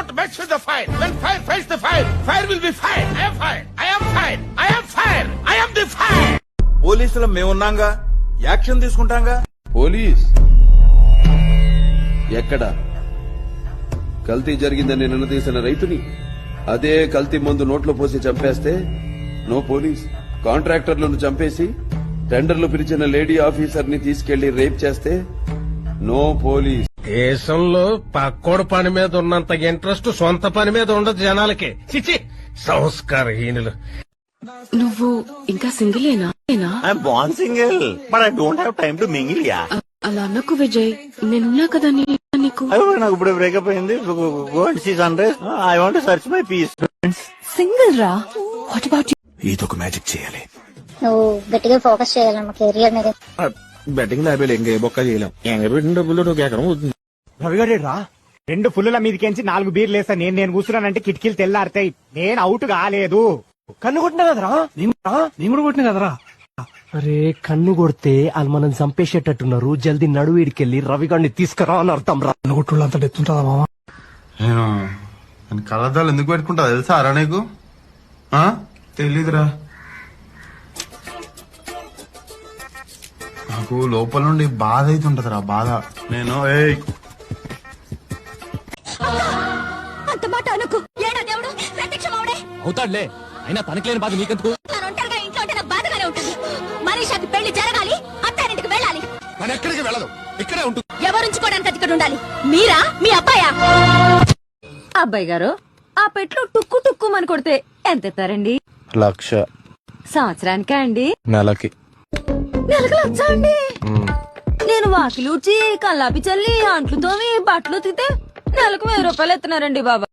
Don't mess with the fire. When fire fights the fire, fire will be fire. I am fire. I am fire. I am fire. I am the fire. పోలీసులు మేమున్నాంగా, action తీసుకుంటాంగా. Police ఎక్కడ? కల్తీ జరిగిందని నిలదీసిన రైతుని అదే కల్తీ మందు నోట్లో పోసి చంపేస్తే నో పోలీస్. కాంట్రాక్టర్లను చంపేసి టెండర్లు పిలిచిన లేడీ ఆఫీసర్ ని తీసుకెళ్లి రేప్ చేస్తే నో పోలీస్. దేశంలో పక్కోడు పని మీద ఉన్నంత ఇంట్రెస్ట్ సొంత పని మీద ఉండదు జనాలకి. చిచి సంస్కారహీనులు. నువ్వు ఇంకా సింగిలేనా? I'm born single, but I don't have time to mingle, yeah. అలా అన్నకు విజయ్, నేనున్నా కదా నీకు. నాకు ఇప్పుడు బ్రేకప్ అయింది. Go and see sunrise. I want to search my peace. Single రా? వాట్ అబౌట్ ఏదో ఒక మ్యాజిక్ చేయాలి. నువ్వు గట్టిగా ఫోకస్ చేయాలమ్మా కెరియర్ మీద. బెట్టింగ్ లాభాలు ఇంకా ఏ బొక్క చేయలేం. ఎంగబెట్టిన డబ్బులు ఒక ఎకరం అవుతుంది. రవిగాడు రా, 2 ఫుల్లుల మీదకించి 4 బీర్లు వేస్తా. నేను కూర్చున్నానంటే కిటికీలు తెల్లారుతాయి. నేను అవుట్ కాలేదు. కన్ను కొట్టినా కదరా? నేను కూడా కొట్టినా కదరా? అరే కన్ను కొడితే వాళ్ళు మనం చంపేసేటట్టున్నారు. జల్దీ నడువు ఇడికెళ్ళి రవిగాడిని తీసుకురా అని అర్థం రా. కన్ను కొట్టుళ్ళు అంత ఎత్తుంటదా మామ? నేను కళ్ళద్దాలు ఎందుకు పెట్టుకుంటా తెలుసా అరా నీకు? తెలీదురా. నాకు లోపల నుండి బాధ అవుతుంటదిరా, బాధ. నేను అంత మాట అనుకు. ఏడా దేవుడు ప్రత్యక్షమవుడే అవుతాడులే, అయినా తనకులేని బాధ నీకెందుకు? ఒంటరిగా ఇంట్లో ఉంటే నాకు బాధగానే ఉంటుంది. మనీషాకి పెళ్లి జరగాలి, అత్తారింటికి వెళ్ళాలి. నేను ఎక్కడికి వెళ్ళదు, ఇక్కడే ఉంటుంది. ఎవరుంచుకోవడానికి అది ఇక్కడ ఉండాలి? మీరా మీ అబ్బాయా? అబ్బాయి గారు, ఆ పెట్లు టుక్కు టుక్కు అని కొడితే ఎంత ఎత్తారండి? 1,00,000 సంవత్సరానికా అండి? నెలకి. నెలకు 1,00,000 అండి? నేను వాకిలి ఊడ్చి కల్లాపి చల్లి అంట్లు తోమి బట్టలు ఉతికితే నెలకు 1000 రూపాయలు ఎత్తున్నారండి బాబా.